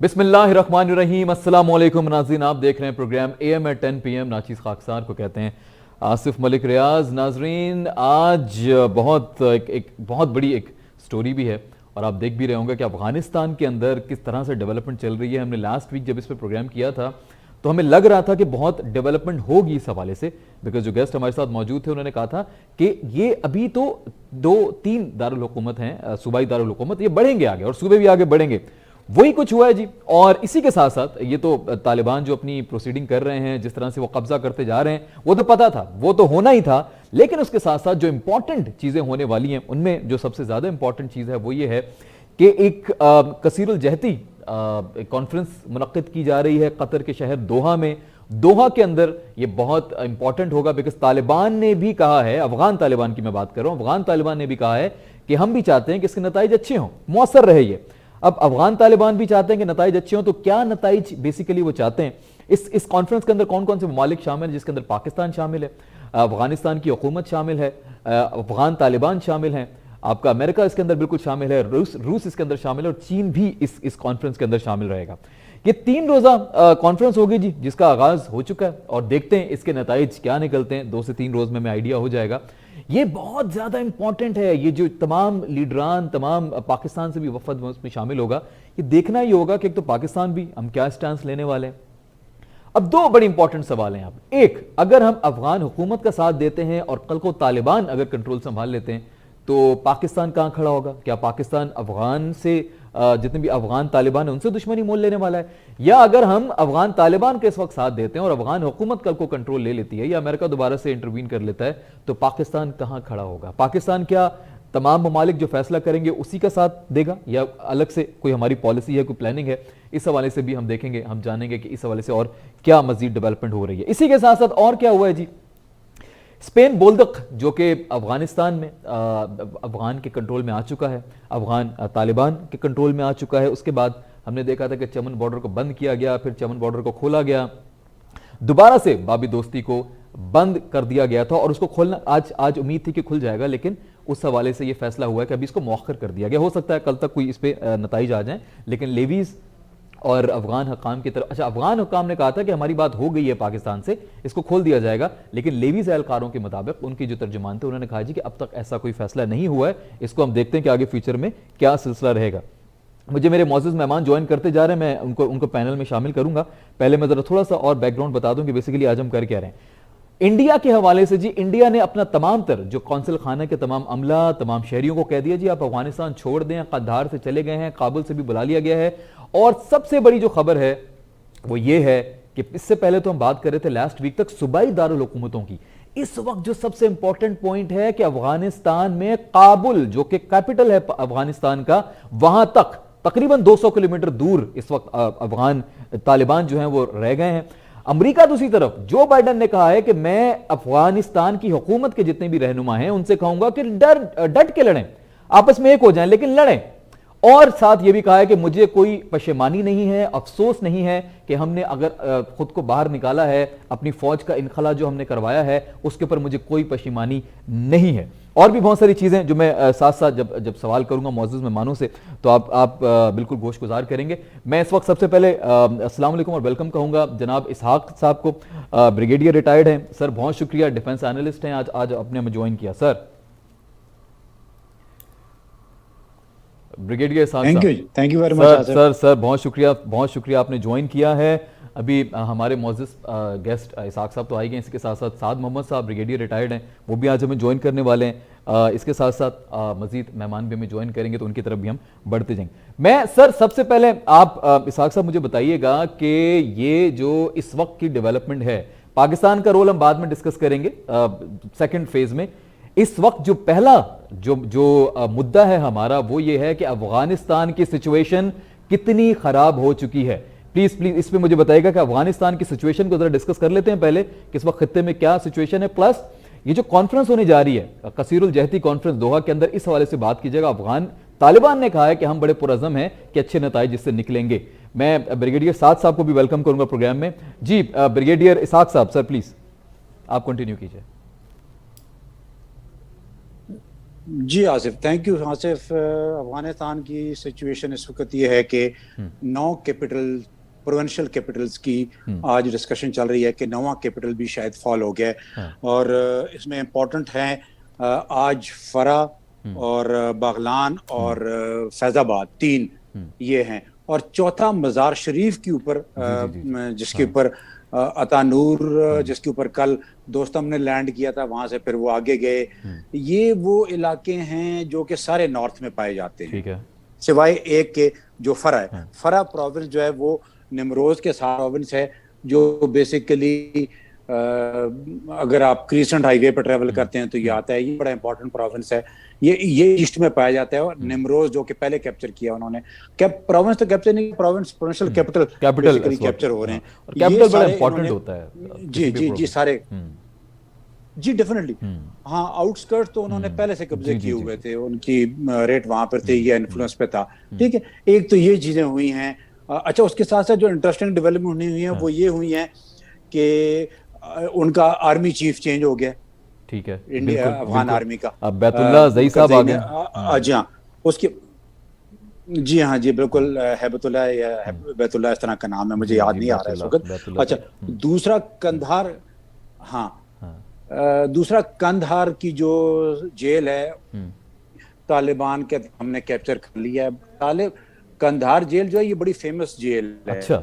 बिस्मिल्लाहिर्रहमानिर्रहीम। अस्सलाम वालेकुम नाज़रीन, आप देख रहे हैं प्रोग्राम AM at 10 PM। नाचीज़ खाकसार को कहते हैं आसिफ मलिक रियाज। नाजरीन, आज एक बहुत बड़ी एक स्टोरी भी है और आप देख भी रहे होंगे कि अफगानिस्तान के अंदर किस तरह से डेवलपमेंट चल रही है। हमने लास्ट वीक जब इस पर प्रोग्राम किया था तो हमें लग रहा था कि बहुत डेवलपमेंट होगी इस हवाले से, बिकॉज जो गेस्ट हमारे साथ मौजूद थे उन्होंने कहा था कि ये अभी तो 2-3 दारुल हुकूमत हैं, सूबाई दारुल हुकूमत, ये बढ़ेंगे आगे और सूबे भी आगे बढ़ेंगे। वही कुछ हुआ है जी। और इसी के साथ साथ ये तो तालिबान जो अपनी प्रोसीडिंग कर रहे हैं, जिस तरह से वो कब्जा करते जा रहे हैं, वो तो पता था, वो तो होना ही था। लेकिन उसके साथ साथ जो इंपॉर्टेंट चीजें होने वाली हैं, उनमें जो सबसे ज्यादा इंपॉर्टेंट चीज है वो ये है कि एक कसीरुल जहती कॉन्फ्रेंस मुनक्किद की जा रही है कतर के शहर दोहा में। दोहा के अंदर ये बहुत इंपॉर्टेंट होगा, बिकॉज तालिबान ने भी कहा है, अफगान तालिबान की मैं बात कर रहा हूं, अफगान तालिबान ने भी कहा है कि हम भी चाहते हैं कि इसके नताइज अच्छे हों, मौसर रहे ये। अब अफगान तालिबान भी चाहते हैं कि नताइज अच्छे हों, तो क्या नताइज बेसिकली वो चाहते हैं? इस कॉन्फ्रेंस के अंदर कौन कौन से ममालिक शामिल हैं, जिसके अंदर पाकिस्तान शामिल है, अफगानिस्तान की हुकूमत शामिल है, अफगान तालिबान शामिल हैं, आपका अमेरिका इसके अंदर बिल्कुल शामिल है, रूस इसके अंदर शामिल है और चीन भी इस कॉन्फ्रेंस के अंदर शामिल रहेगा। ये 3 रोजा कॉन्फ्रेंस होगी जी, जिसका आगाज हो चुका है और देखते हैं इसके नताइज क्या निकलते हैं। 2 से 3 रोज में हमें आइडिया हो जाएगा। ये बहुत ज्यादा इंपॉर्टेंट है। ये जो तमाम लीडरान, तमाम पाकिस्तान से भी वफद उसमें शामिल होगा, ये देखना ही होगा कि एक तो पाकिस्तान भी हम क्या स्टैंस लेने वाले हैं। अब 2 बड़े इंपॉर्टेंट सवाल हैं यहाँ पे। एक, अगर हम अफगान हुकूमत का साथ देते हैं और कल को तालिबान अगर कंट्रोल संभाल लेते हैं तो पाकिस्तान कहां खड़ा होगा? क्या पाकिस्तान अफगान से जितने भी अफगान तालिबान है उनसे दुश्मनी मोल लेने वाला है? या अगर हम अफगान तालिबान के इस वक्त साथ देते हैं और अफगान हुकूमत कल को कंट्रोल ले लेती है या अमेरिका दोबारा से इंटरवीन कर लेता है, तो पाकिस्तान कहां खड़ा होगा? पाकिस्तान क्या तमाम ममालिक जो फैसला करेंगे उसी का साथ देगा या अलग से कोई हमारी पॉलिसी है, कोई प्लानिंग है? इस हवाले से भी हम देखेंगे, हम जानेंगे कि इस हवाले से और क्या मजीद डेवलपमेंट हो रही है। इसी के साथ साथ और क्या हुआ है जी। स्पेन बोल्दक जो कि अफगानिस्तान में अफगान के कंट्रोल में आ चुका है, अफगान तालिबान के कंट्रोल में आ चुका है। उसके बाद हमने देखा था कि चमन बॉर्डर को बंद किया गया, फिर चमन बॉर्डर को खोला गया, दोबारा से बाबी दोस्ती को बंद कर दिया गया था और उसको खोलना आज उम्मीद थी कि खुल जाएगा, लेकिन उस हवाले से यह फैसला हुआ है कि अभी इसको मौखर कर दिया गया। हो सकता है कल तक कोई इस पे नताइज आ जाए, लेकिन लेवीज और अफगान हुकाम की तरफ, अच्छा, अफगान हुकाम ने कहा था कि हमारी बात हो गई है पाकिस्तान से, इसको खोल दिया जाएगा, लेकिन लेवीज एहलकारों के मुताबिक उनकी जो तर्जुमान थे उन्होंने कहा जी कि अब तक ऐसा कोई फैसला नहीं हुआ है। इसको हम देखते हैं कि आगे फ्यूचर में क्या सिलसिला रहेगा। मुझे मेरे मौजूद मेहमान ज्वाइन करते जा रहे हैं, मैं उनको पैनल में शामिल करूंगा। पहले मैं जरा थोड़ा सा और बैकग्राउंड बता दूं कि बेसिकली आज हम कर क्या रहे हैं। इंडिया के हवाले से जी, इंडिया ने अपना तमाम तर जो कौंसिल खाना के तमाम अमला, तमाम शहरियों को कह दिया जी आप अफगानिस्तान छोड़ दें, कंधार से चले गए हैं, काबुल से भी बुला लिया गया है। और सबसे बड़ी जो खबर है वो ये है कि इससे पहले तो हम बात कर रहे थे लास्ट वीक तक सूबाई दारुल हुकूमतों की। इस वक्त जो सबसे इंपॉर्टेंट पॉइंट है कि अफगानिस्तान में काबुल जो कि कैपिटल है अफगानिस्तान का, वहां तक तकरीबन 200 किलोमीटर दूर इस वक्त अफगान तालिबान जो है वो रह गए हैं। अमेरिका दूसरी तरफ, जो बाइडन ने कहा है कि मैं अफगानिस्तान की हुकूमत के जितने भी रहनुमा हैं उनसे कहूंगा कि डट के लड़ें, आपस में एक हो जाएं, लेकिन लड़ें। और साथ ये भी कहा है कि मुझे कोई पशेमानी नहीं है, अफसोस नहीं है कि हमने अगर खुद को बाहर निकाला है, अपनी फौज का इनखला जो हमने करवाया है उसके ऊपर मुझे कोई पशेमानी नहीं है। और भी बहुत सारी चीजें जो मैं साथ साथ जब सवाल करूंगा मौजूद मेहमानों से तो आप बिल्कुल गोशगुजार करेंगे। मैं इस वक्त सबसे पहले अस्सलाम वालेकुम और वेलकम कहूंगा जनाब इसहाक साहब को। ब्रिगेडियर रिटायर्ड हैं सर, बहुत शुक्रिया, डिफेंस एनालिस्ट हैं, आज अपने हमें ज्वाइन किया sir. Brigadier thank you very much sir, बहुत शुक्रिया आपने ज्वाइन किया है। अभी हमारे मौजूद गेस्ट इसहाक साहब तो आए गए, इसके साथ साथ साद मोहम्मद साहब ब्रिगेडियर रिटायर्ड हैं, वो भी आज हमें ज्वाइन करने वाले हैं। इसके साथ साथ मजीद मेहमान भी हमें ज्वाइन करेंगे तो उनकी तरफ भी हम बढ़ते जाएंगे। मैं सर सबसे पहले आप इसहाक साहब मुझे बताइएगा कि ये जो इस वक्त की डेवलपमेंट है, पाकिस्तान का रोल हम बाद में डिस्कस करेंगे सेकेंड फेज में। इस वक्त जो पहला जो मुद्दा है हमारा वो ये है कि अफगानिस्तान की सिचुएशन कितनी खराब हो चुकी है। प्लीज इस पे मुझे बताइएगा कि अफगानिस्तान की सिचुएशन को जरा डिस्कस कर लेते हैं पहले कि इस वक्त खित्ते में क्या सिचुएशन है, प्लस ये जो कॉन्फ्रेंस होने जा रही है कसीरुल जहती कॉन्फ्रेंस दोहा के अंदर, इस हवाले से बात कीजिएगा। अफगान तालिबान ने कहा है कि हम बड़े पुरअज़्म हैं कि अच्छे नताइज इससे निकलेंगे। मैं ब्रिगेडियर साद साहब को भी वेलकम करूंगा प्रोग्राम में जी। ब्रिगेडियर इसहाक साहब सर प्लीज आप कंटिन्यू कीजिए। जी आसिफ, थैंक यू आसिफ। अफगानिस्तान की सिचुएशन इस वक्त ये है कि 9 प्रोविंशियल कैपिटल्स की आज डिस्कशन चल रही है कि 9वां कैपिटल भी शायद फॉल हो गया है। हाँ, और इसमें इम्पोर्टेंट है आज फरा और बागलान और फैजाबाद, 3 ये हैं। और चौथा मज़ार शरीफ के ऊपर, जी जी जी जी, जिसके हाँ, ऊपर अतानूर, जिसके ऊपर कल दोस्तम ने लैंड किया था, वहां से फिर वो आगे गए। ये वो इलाके हैं जो कि सारे नॉर्थ में पाए जाते हैं, ठीक है, सिवाय एक के जो फरा है। हाँ, फरा प्रोविंस जो है वो निमरोज के साथ प्रोविंस है, जो बेसिकली अगर आप क्रीसेंट हाईवे पर ट्रेवल करते हैं तो ये आता है। ये बड़ा इंपॉर्टेंट प्रोविंस है। ये ईस्ट में पाया जाता है। और निमरोज जो कि पहले कैप्चर किया उन्होंने, प्रोविंस तो कैप्चर नहीं, provincial capital capital basically capture हो रहे हैं। और कैपिटल ये बड़ा सारे इंपॉर्टेंट इन्होंने, होता है जी किसी भी जी जी प्रोविंस। सारे, जी डेफिनेटली। हाँ, आउटस्कर्ट तो उन्होंने पहले से कब्जे जी किए जी जी हुए जी, थे, उनकी रेट वहां पर थे, ये इन्फ्लुएंस पे था। ठीक है, एक तो ये चीजें हुई हैं। अच्छा, उसके साथ साथ जो इंटरेस्टिंग डेवलपमेंट हुई है हाँ, वो ये हुई है कि उनका आर्मी चीफ चेंज हो गया, ठीक है, इंडिया बिल्कुल अफगान बिल्कुल। आर्मी का। अब बैतुल्लाह जई साहब आ करजई ने, गए। जी हाँ, उसके, जी हाँ जी बिल्कुल, हैबतुल्लाह या बैतुल्लाह इस तरह का नाम है, मुझे जी याद जी, नहीं आ रहा है इस बैतुल्लाह वक्त। बैतुल्लाह अच्छा, जई, दूसरा कंधार, हाँ, हाँ, दूसरा कंधार की जो जेल है, हम्म, तालिबान के हमने कैप्चर कर लिया है। कंधार जेल जो है ये बड़ी फेमस जेल है। अच्छा,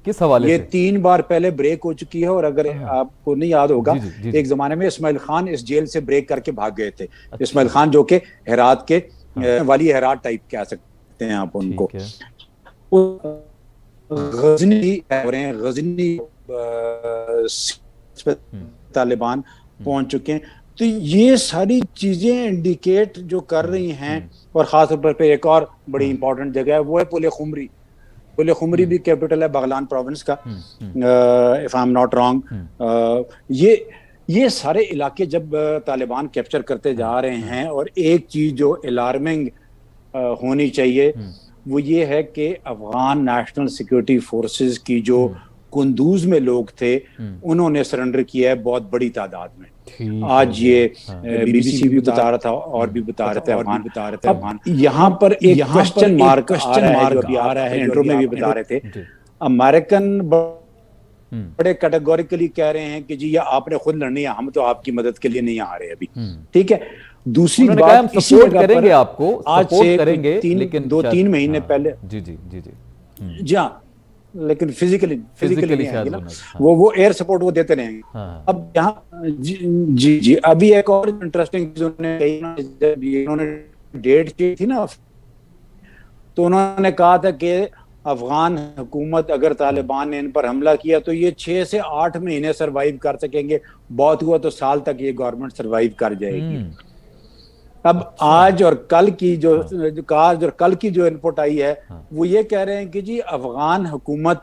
किस हवाले ये से? 3 बार पहले ब्रेक हो चुकी है। और अगर हाँ, आपको नहीं याद होगा, जी जी जी जी, एक जमाने में इस्माइल खान इस जेल से ब्रेक करके भाग गए थे। इस्माइल अच्छा, खान जो कि हेरात के हाँ, वाली हेरात टाइप कह सकते हैं आप उनको। ठीक है, गजनी हो रहे हैं, गजनी तालिबान पहुंच चुके हैं। तो ये सारी चीजें इंडिकेट जो कर रही हैं। और खास तौर पर एक और बड़ी इंपॉर्टेंट जगह है, वो है पुल खुमरी। पुल खुमरी भी कैपिटल है बागलान प्रोविंस का, if I am not wrong. ये सारे इलाके जब तालिबान कैप्चर करते जा रहे हैं, और एक चीज जो अलार्मिंग होनी चाहिए वो ये है कि अफगान नेशनल सिक्योरिटी फोर्सेस की जो कुंदूज में लोग थे, उन्होंने सरेंडर किया है बहुत बड़ी तादाद में। ठीक हो आज ये गया, हाँ, बीबीसी भी बता रहा था और भी बता रहे थे अफगान। अब हाँ, यहाँ पर एक क्वेश्चन मार्क आ रहा है, जो अभी आप अपने इंट्रो में भी बता रहे थे। जी, अमेरिकन बड़े कैटेगोरिकली कह रहे हैं कि जी ये आपने खुद लड़नी है, हम तो आपकी मदद के लिए नहीं आ रहे अभी। ठीक है, दूसरी उन्होंने कहा हम बात इसी सपोर्ट जगह करेंगे, पर आपको आज सपोर्ट से करेंगे, तीन लेकिन दो शायद, तीन महीने हाँ, पहले, जी जी जी जी, जी हाँ, लेकिन फिजिकली नहीं शायद आएंगे ना, होना, हाँ, वो एयर सपोर्ट वो देते रहेंगे। हाँ, अब यहाँ जी जी जी, अभी एक और इंटरेस्टिंग चीज उन्होंने कही, जब इन्होंने डेट की थी ना, तो उन्होंने कहा था कि अफगान हुकूमत, अगर तालिबान ने इन पर हमला किया तो ये 6 से 8 महीने सरवाइव कर सकेंगे, बहुत हुआ तो साल तक ये गवर्नमेंट सरवाइव कर जाएगी। अब अच्छा, आज और कल की जो इनपुट आई है, वो ये कह रहे हैं कि जी अफगान हुकूमत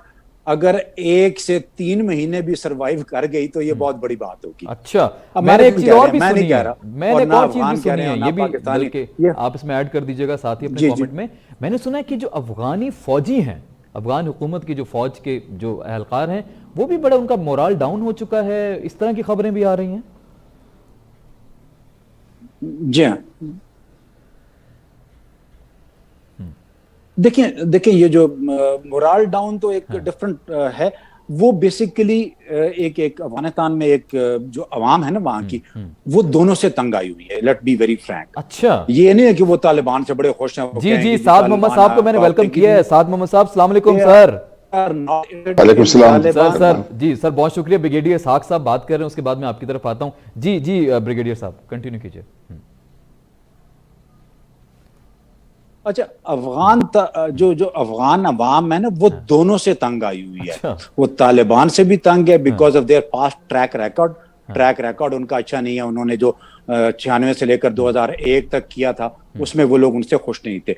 अगर 1 से 3 महीने भी सरवाइव कर गई तो ये बहुत बड़ी बात होगी। अच्छा, अब मैंने एक चीज और भी मैं सुनी नहीं कह है, रहा, मैंने और एक ना और चीज भी अफगान कह सुनी रहे हैं है, ना ये भी पाकिस्तानी। बल्कि ये आप इसमें ऐड कर दीजिएगा साथ ही अपने जी कमेंट में। मैंने सुना है कि जो अफगानी फौजी हैं, अफगान हुकूमत की जो फौज के जो एहलकार हैं, वो भी बड़ा उनका मोराल डाउन हो चुका है, इस तरह की खबरें भी आ रही हैं। जी हाँ, देखिए ये जो मोरल डाउन तो एक डिफरेंट है। वो बेसिकली एक अफगानिस्तान में एक जो अवाम है ना वहां की, वो दोनों से तंग आई हुई है, लेट बी वेरी फ्रैंक। अच्छा, ये नहीं है कि वो तालिबान से बड़े खुश हैं, वो जी कहेंगे जी, जी साद मोहम्मद साहब को मैंने वेलकम किया है। साद मोहम्मद साहब, अस्सलाम वालेकुम सर। वालेकुम सलाम सर जी, सर बहुत शुक्रिया। ब्रिगेडियर साख साहब बात कर रहे हैं, उसके बाद मैं आपकी तरफ आता हूँ। जी जी ब्रिगेडियर साहब कंटिन्यू कीजिए। अच्छा, जो अफगान अवाम है ना, वो दोनों से तंग आई हुई है। अच्छा, वो तालिबान से भी तंग है because of their past track record उनका अच्छा नहीं है। उन्होंने जो 96 से लेकर 2001 तक किया था, उसमें वो लोग उनसे खुश नहीं थे।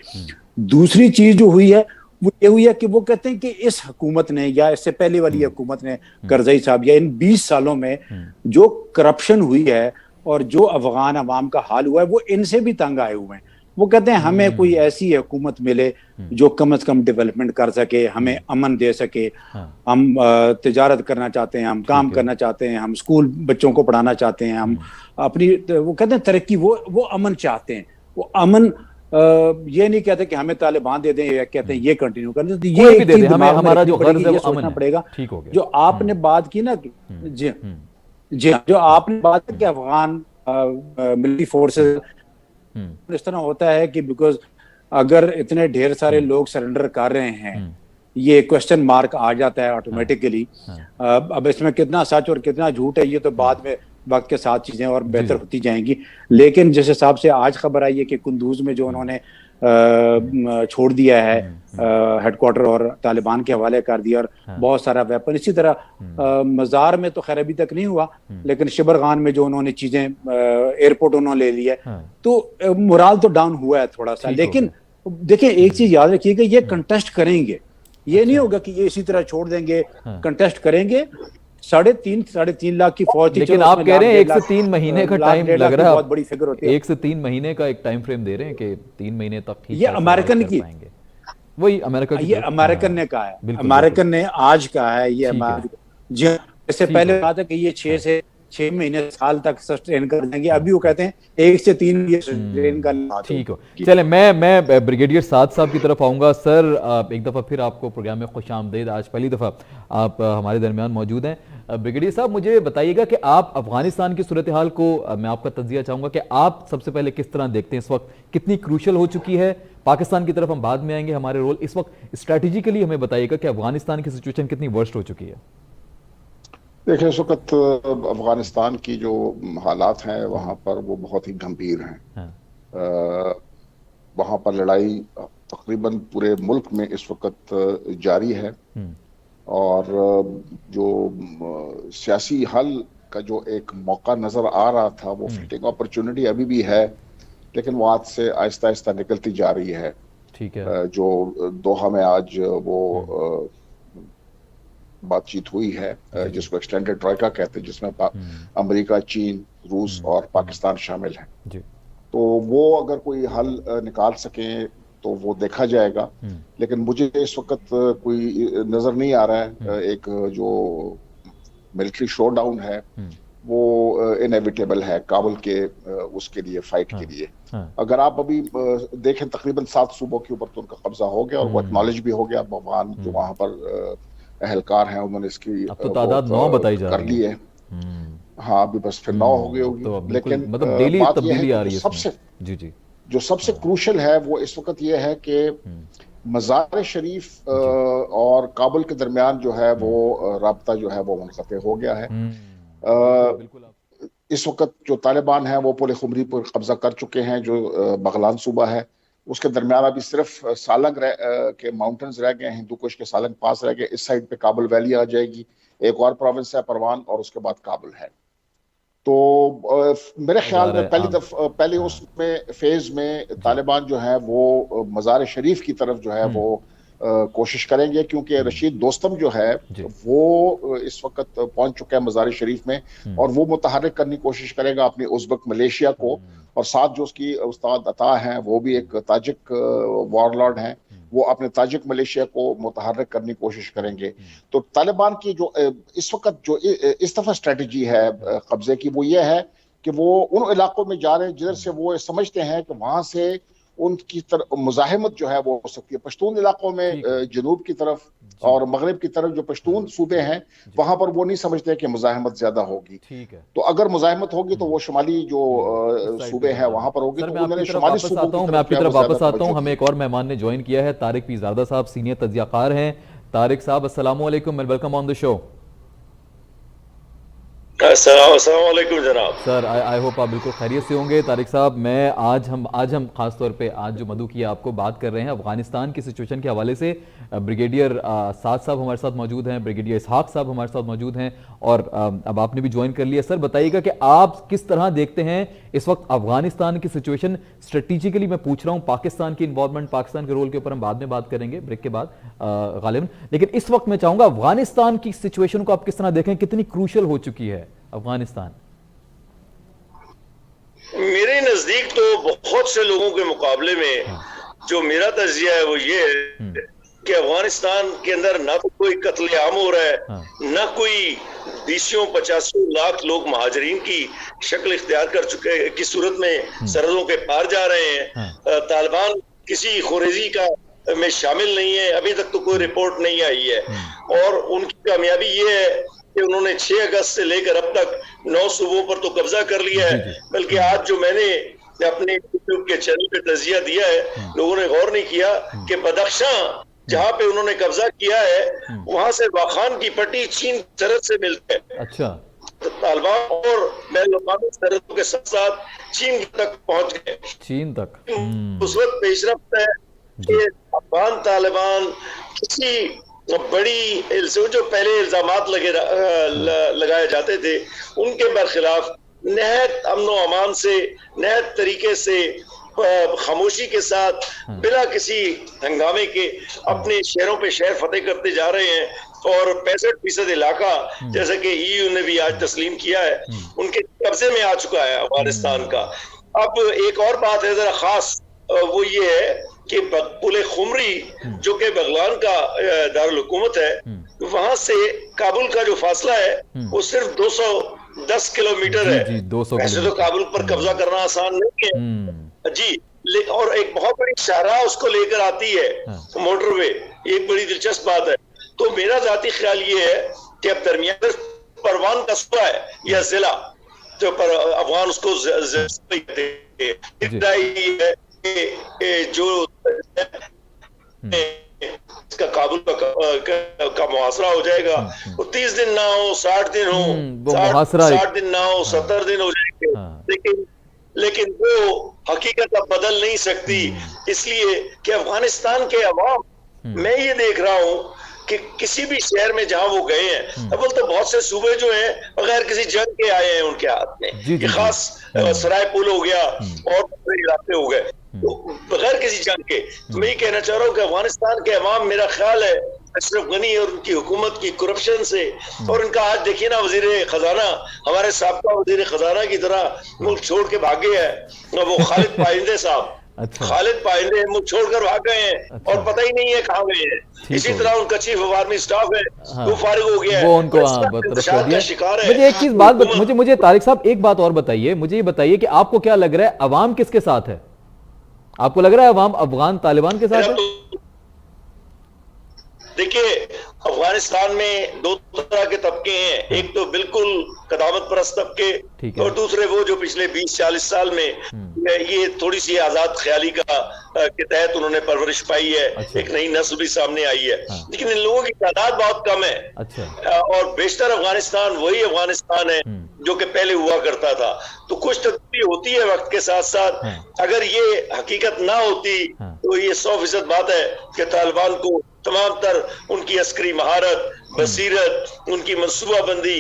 दूसरी चीज जो हुई है वो ये हुई है कि वो कहते हैं कि इस हुकूमत ने या इससे पहले वाली हुकूमत ने, करजई साहब, या इन 20 सालों में जो करप्शन हुई है और जो अफगान अवाम का हाल हुआ है, वो इनसे भी तंग आए हुए हैं। वो कहते हैं हमें कोई ऐसी हुकूमत मिले जो कम से कम डेवलपमेंट कर सके, हमें अमन दे सके। हम तिजारत करना चाहते हैं, हम काम करना चाहते हैं, हम स्कूल बच्चों को पढ़ाना चाहते हैं, हम अपनी वो कहते हैं तरक्की, वो अमन चाहते हैं। वो अमन ये नहीं कहते कि हमें तालिबान दे दें, या कहते हैं ये कंटिन्यू कर दें। ये भी दे दें, हमें हमारा जो गर्ज है वो सोचना पड़ेगा। ठीक हो गया। जो आपने बात की ना, जी जी, जो आपने बात की कि अफगान मिलिट्री फोर्सेस इस तरह होता है कि बिकॉज अगर इतने ढेर सारे लोग सरेंडर कर रहे हैं, ये क्वेश्चन मार्क आ जाता है ऑटोमेटिकली। अब इसमें कितना सच और कितना झूठ है, ये तो बाद में वक्त के साथ चीजें और बेहतर होती जाएंगी। लेकिन जिस हिसाब से आज खबर आई है कि कुंदूज में जो उन्होंने छोड़ दिया है हेडक्वार्टर और तालिबान के हवाले कर दिया, और बहुत सारा वेपन, इसी तरह मज़ार में तो खैर अभी तक नहीं हुआ, लेकिन शिबरगान में जो उन्होंने चीजें एयरपोर्ट उन्होंने ले लिया, तो मोराल तो डाउन हुआ है थोड़ा सा। लेकिन देखिए एक चीज याद रखिएगा, ये कंटेस्ट करेंगे, ये नहीं होगा कि ये इसी तरह छोड़ देंगे, कंटेस्ट करेंगे। 3.5 लाख की फौज थी। लेकिन आप कह रहे हैं 1 से 3 महीने का टाइम लग रहा है, बहुत बड़ी फिगर होती है। 1 से 3 महीने का एक टाइम फ्रेम दे रहे हैं कि 3 महीने तक ठीक ये अमेरिकन की, वही अमेरिका की, ये अमेरिकन ने कहा है, अमेरिकन ने आज कहा है ये। जी, इससे पहले कहा था कि ये 6 महीने साल तक सस्टेन कर देंगे, अभी वो कहते हैं 1 से 3 ये सस्टेन कर। ठीक हो, चले मैं ब्रिगेडियर साद साहब की तरफ आऊंगा। सर एक दफ़ा फिर आपको प्रोग्राम में खुशामदीद, आज पहली दफ़ा आप हमारे दरमियान मौजूद हैं। ब्रिगेडियर साहब मुझे बताइएगा कि आप अफगानिस्तान की सूरत हाल को, मैं आपका तज्जिया चाहूंगा कि आप सबसे पहले किस तरह देखते हैं इस वक्त, कितनी क्रूशल हो चुकी है। पाकिस्तान की तरफ हम बाद में आएंगे, हमारे रोल इस वक्त स्ट्रैटेजिकली हमें बताइएगा कि अफगानिस्तान की सिचुएशन कितनी वर्स्ट हो चुकी है। देखिए, इस वक्त अफगानिस्तान की जो हालात हैं वहाँ पर वो बहुत ही गंभीर हैं। वहाँ पर लड़ाई तकरीबन पूरे मुल्क में इस वक्त जारी है, और जो सियासी हल का जो एक मौका नजर आ रहा था, वो फ्लीटिंग अपॉर्चुनिटी अभी भी है, लेकिन वो आज से आहिस्ता आहिस्ता निकलती जा रही है। ठीक है। जो दोहा में आज वो बातचीत हुई है, जिसको एक्सटेंडेड ट्रॉयका कहते हैं, जिसमें अमेरिका, चीन, रूस और पाकिस्तान शामिल हैं। तो वो अगर कोई हल निकाल सके तो वो देखा जाएगा, लेकिन मुझे इस वक्त कोई नजर नहीं आ रहा है। एक जो मिलिट्री शोडाउन है वो इनएविटेबल है काबुल के उसके लिए, फाइट के लिए। अगर आप अभी देखें, तकरीबन 7 सूबों के ऊपर तो उनका कब्जा हो गया, और वो एक्नॉलेज भी हो गया। अफगान जो वहां पर एहलकार हैं उन्होंने इसकी अब तो तादाद 9 बताई जा रही है। हाँ, अभी बस फिर 9 हो गई होगी। तो लेकिन मतलब डेली तब्दीली आ रही है। सबसे जी जो सबसे क्रूशल है वो इस वक्त ये है कि मज़ार शरीफ और काबुल के दरमियान जो है वो राब्ता जो है वो मुनक़ते हो गया है। इस वक्त जो तालिबान है वो पुल खुमरी पर कब्जा कर चुके हैं, जो बगलान सूबा है उसके दरमियान अभी सिर्फ सालंग के माउंटेन्स रह गए, हिंदू कुश के सालंग पास रह गए। इस साइड पे काबुल वैली आ जाएगी, एक और प्रोविंस है परवान, और उसके बाद काबुल है। तो मेरे ख्याल में पहले उसमें फेज में तालिबान जो है वो मज़ार शरीफ की तरफ जो है वो कोशिश करेंगे, क्योंकि रशीद दोस्तम जो है वो इस वक्त पहुंच चुका है मज़ार शरीफ में, और वो मुतहर्रिक करने की कोशिश करेगा अपनी उज़्बेक मलेशिया को, और साथ जो उसकी उस्ताद अता हैं वो भी एक ताजिक वॉरलॉर्ड हैं, वो अपने ताजिक मलेशिया को मुतहर्रिक करने की कोशिश करेंगे। तो तालिबान की जो इस वक्त जो इस दफा स्ट्रेटजी है कब्जे की, वो ये है कि वो उन इलाकों में जा रहे हैं जिधर से वो समझते हैं कि वहां से उनकी तरफ मुजाहिमत जो है वो हो सकती है। पश्तून इलाकों में जनूब की तरफ और मगरिब की तरफ जो पश्तून सूबे हैं वहां पर वो नहीं समझते कि मुजाहिमत ज्यादा होगी। तो अगर मुजाहिमत होगी तो वो शुमाली जो सूबे हैं वहां पर होगी। तो उन्होंने शुमाली सूबों की मैं आपकी तरफ वापस आता हूँ। हमें एक और मेहमान ने ज्वाइन किया है, तारिक पीरजादा साहब, सीनियर तज्जियाकार हैं। तारिक साहब अस्सलाम वालेकुम, वेलकम ऑन द शो। अस्सलामुअलैकुम जनाब। सर आई होप आप बिल्कुल खैरियत से होंगे। तारिक साहब, मैं आज हम खास तौर पे आज जो मधु की आपको बात कर रहे हैं अफगानिस्तान की सिचुएशन के हवाले से। ब्रिगेडियर साद साहब हमारे साथ मौजूद हैं, ब्रिगेडियर इसहाक साहब हमारे साथ मौजूद हैं, और अब आपने भी ज्वाइन कर लिया। सर बताइएगा कि आप किस तरह देखते हैं इस वक्त अफगानिस्तान की सिचुएशन स्ट्रेटेजिकली। मैं पूछ रहा हूँ, पाकिस्तान की इन्वॉल्वमेंट, पाकिस्तान के रोल के ऊपर हम बाद में बात करेंगे ब्रेक के बाद गालिबन, लेकिन इस वक्त मैं चाहूंगा अफगानिस्तान की सिचुएशन को आप किस तरह देखें, कितनी क्रूशल हो चुकी है अफगानिस्तान। मेरे नजदीक तो बहुत से लोगों के मुकाबले में जो मेरा तजिया है वो ये है कि अफगानिस्तान के अंदर ना तो कोई कत्लेआम हो रहा है, ना कोई 20-50 लाख लोग महाजरीन की शक्ल इख्तियार कर चुके की सूरत में सरहदों के पार जा रहे हैं। तालिबान किसी खुरेजी का में शामिल नहीं है, अभी तक तो कोई रिपोर्ट नहीं आई है। और उनकी कामयाबी ये है कि उन्होंने 6 अगस्त से लेकर अब तक 9 सूबों पर तो कब्जा कर लिया है। बल्कि आज जो मैंने अपने यूट्यूब के चैनल पे तजिया दिया है, लोगों ने गौर नहीं किया कि बदख्शां जहाँ पे उन्होंने कब्जा किया है वहां से वाखान की पट्टी चीन सरहद से मिलती है। अच्छा। तो तालिबान और बैनुल-अक़वामी सरहदों के साथ साथ चीन तक पहुंच गए। चीन तक उस वक्त पेशरफ्त है कि अफगान तालिबान किसी बड़ी जो पहले इल्जामात लगाए जाते थे उनके बरखिलाफ नहायत अमन व अमान से, नहायत तरीके से, खामोशी के साथ, बिना किसी हंगामे के अपने शहरों पे शहर फतेह करते जा रहे हैं। और 65% इलाका जैसे कि EU ने भी आज तस्लीम किया है उनके कब्जे में आ चुका है अफगानिस्तान का। अब एक और बात है जरा खास, वो ये है कि पुल खुमरी जो कि बगलान का दारुल हुकूमत है, वहां से काबुल का जो फासला है वो सिर्फ 210 किलोमीटर है। वैसे तो काबुल पर कब्जा करना आसान नहीं है जी, और एक बहुत बड़ी शाहराह उसको लेकर आती है मोटरवे, एक बड़ी दिलचस्प बात है। तो मेरा जाती ख्याल ये है कि अब दरमियान परवान का सूबा है या जिला, जो पर अफगान उसको जो इसका काबुल का मुहासरा हो जाएगा, वो 30 दिन ना हो, 60 दिन हो, 60 दिन ना हो, 70 दिन हो जाएंगे, लेकिन वो हकीकत अब बदल नहीं सकती। इसलिए कि अफगानिस्तान के अवाम, मैं ये देख रहा हूँ कि किसी भी शहर में जहां वो गए हैं, अव्वल तो बहुत से सूबे जो हैं बगैर किसी जंग के आए हैं उनके हाथ में, ये खास सराय पुल हो गया और दूसरे इलाके हो गए, तो बगैर किसी जंग के। तो मैं ये कहना चाह रहा हूँ कि अफगानिस्तान के अवाम, मेरा ख्याल है अशरफ गनी और उनकी हुकूमत की करप्शन से, और इनका आज देखिए ना वजीर खजाना, हमारे साबका वजीर खजाना की तरह मुल्क छोड़ के भागे हैं वो खालिद पाइंदे साहब। अच्छा। खालिद पाइंदे मुल्क छोड़कर भाग गए हैं। अच्छा। और पता ही नहीं है कहाँ गए हैं। इसी तरह उनका चीफ ऑफ आर्मी स्टाफ है, वो फारिग हो गया है, वो उनको शिकार है। मुझे एक चीज बात मुझे तारिक साहब एक बात और बताइए, मुझे ये बताइए कि आपको क्या लग रहा है, अवाम किसके साथ है? आपको लग रहा है अवाम अफगान तालिबान के साथ है? देखिए, अफगानिस्तान में दो तरह के तबके हैं, एक तो बिल्कुल कदामत परस्त तबके, और दूसरे वो जो पिछले 20-40 साल में ये थोड़ी सी आजाद ख्याली का के तहत उन्होंने परवरिश पाई है। अच्छा। एक नई नस्ल भी सामने आई है। लेकिन इन लोगों की तादाद बहुत कम है। अच्छा। और बेशतर अफगानिस्तान वही अफगानिस्तान है जो कि पहले हुआ करता था। तो कुछ तब्दीली होती है वक्त के साथ साथ। अगर ये हकीकत ना होती तो ये 100% बात है कि तालिबान को तमाम तर उनकी अस्करी महारत, बसीरत, उनकी मनसूबाबंदी,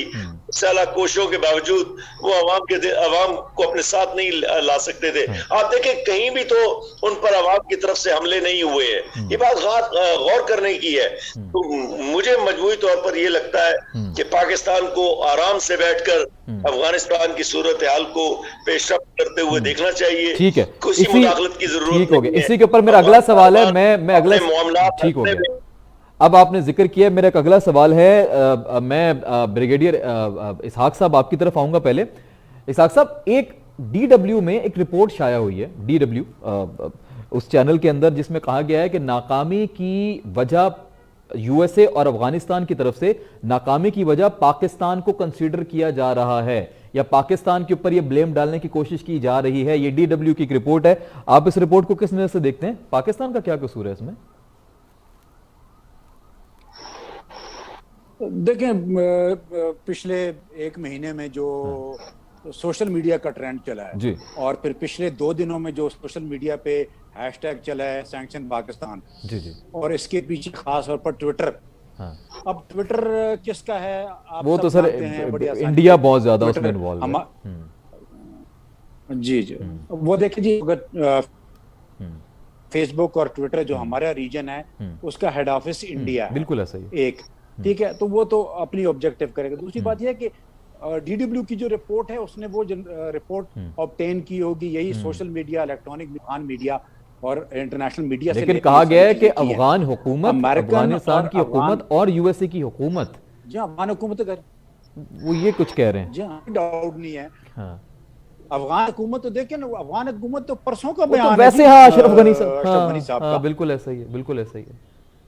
साला कोशिशों के बावजूद वो अवाम को अपने साथ नहीं ला सकते थे। आप देखें कहीं भी तो उन पर अवाम की तरफ से हमले नहीं हुए हैं। ये बात गौर करने की है। तो मुझे मजबूरी तौर पर ये लगता है कि पाकिस्तान को आराम से बैठकर अफगानिस्तान की सूरत हाल को पेशरफ्त करते हुए देखना चाहिए। ठीक है, किसी मुदाखलत की जरूरत नहीं है। इसी के ऊपर मेरा अगला सवाल है, मैं अगला मामला ठीक हो गया। अब आपने जिक्र किया, मेरा एक अगला सवाल है, मैं ब्रिगेडियर इसहाक साहब आपकी तरफ आऊंगा। पहले इसहाक साहब, एक DW में एक रिपोर्ट शाया हुई है, DW उस चैनल के अंदर, जिसमें कहा गया है कि नाकामी की वजह USA और अफगानिस्तान की तरफ से नाकामी की वजह पाकिस्तान को कंसीडर किया जा रहा है, या पाकिस्तान के ऊपर ये ब्लेम डालने की कोशिश की जा रही है। ये DW की एक रिपोर्ट है। आप इस रिपोर्ट को किस नजर से देखते हैं? पाकिस्तान का क्या कसूर है इसमें? देखें, पिछले एक महीने में जो सोशल मीडिया का ट्रेंड चला है जी, और फिर पिछले 2 दिनों में जो सोशल मीडिया पे हैशटैग चला है सैंक्शन पाकिस्तान जी जी, और इसके पीछे खास तौर पर ट्विटर। अब ट्विटर किसका है? आप वो तो सर इंडिया बहुत ज्यादा उसमें इन्वॉल्व है जी जी। वो देखिए जी, अगर फेसबुक और ट्विटर जो हमारा रीजन है उसका हेड ऑफिस इंडिया है, बिल्कुल ऐसा ही एक, ठीक है, तो वो तो अपनी ऑब्जेक्टिव करेगा। दूसरी बात यह है कि डीडब्ल्यू की जो रिपोर्ट है उसने वो रिपोर्ट ऑब्टेन की होगी, यही सोशल मीडिया, इलेक्ट्रॉनिक मीडिया और इंटरनेशनल मीडिया से लेकिन कहा गया है कि अफगान हुकूमत, अफगानिस्तान की हुकूमत और यूएसए की हुकूमत, जी अफगान हुकूमत कर, वो ये कुछ कह रहे हैं। जी हाँ, डाउट नहीं है। हाँ। अफगान हुकूमत तो देखें ना, अफगान हुकूमत तो परसों का तो बयान है वैसे हाँ अशरफ गनी साहब का, बिल्कुल ऐसा ही है, बिल्कुल ऐसा ही है।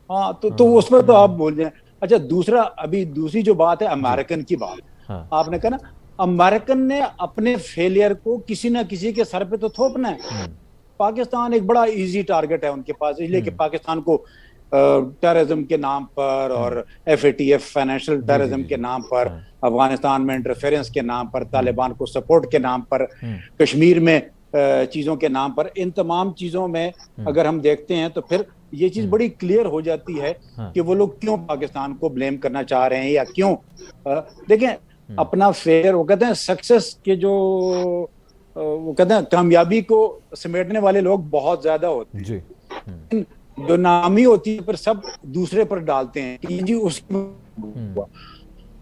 हाँ तो उसमें तो आप बोल रहे हैं। अच्छा, दूसरा अभी दूसरी जो बात है अमेरिकन की बात, हाँ। आपने कहा ना अमेरिकन ने अपने फेलियर को किसी ना किसी के सर पे तो थोपना है। पाकिस्तान एक बड़ा इजी टारगेट है उनके पास, इसलिए कि पाकिस्तान को टेररिज्म के नाम पर और FATF फाइनेंशियल टेररिज्म के नाम पर, अफगानिस्तान में इंटरफेरेंस के नाम पर, तालिबान को सपोर्ट के नाम पर, कश्मीर में चीजों के नाम पर, इन तमाम चीजों में अगर हम देखते हैं तो फिर ये चीज बड़ी क्लियर हो जाती है कि वो लोग क्यों पाकिस्तान को ब्लेम करना चाह रहे हैं या क्यों। देखें अपना फेलियर, वो कहते हैं सक्सेस के जो वो कहते हैं कामयाबी को समेटने वाले लोग बहुत ज्यादा होते हैं जी। जो नामी होती है पर सब दूसरे पर डालते हैं कि जी उसकी।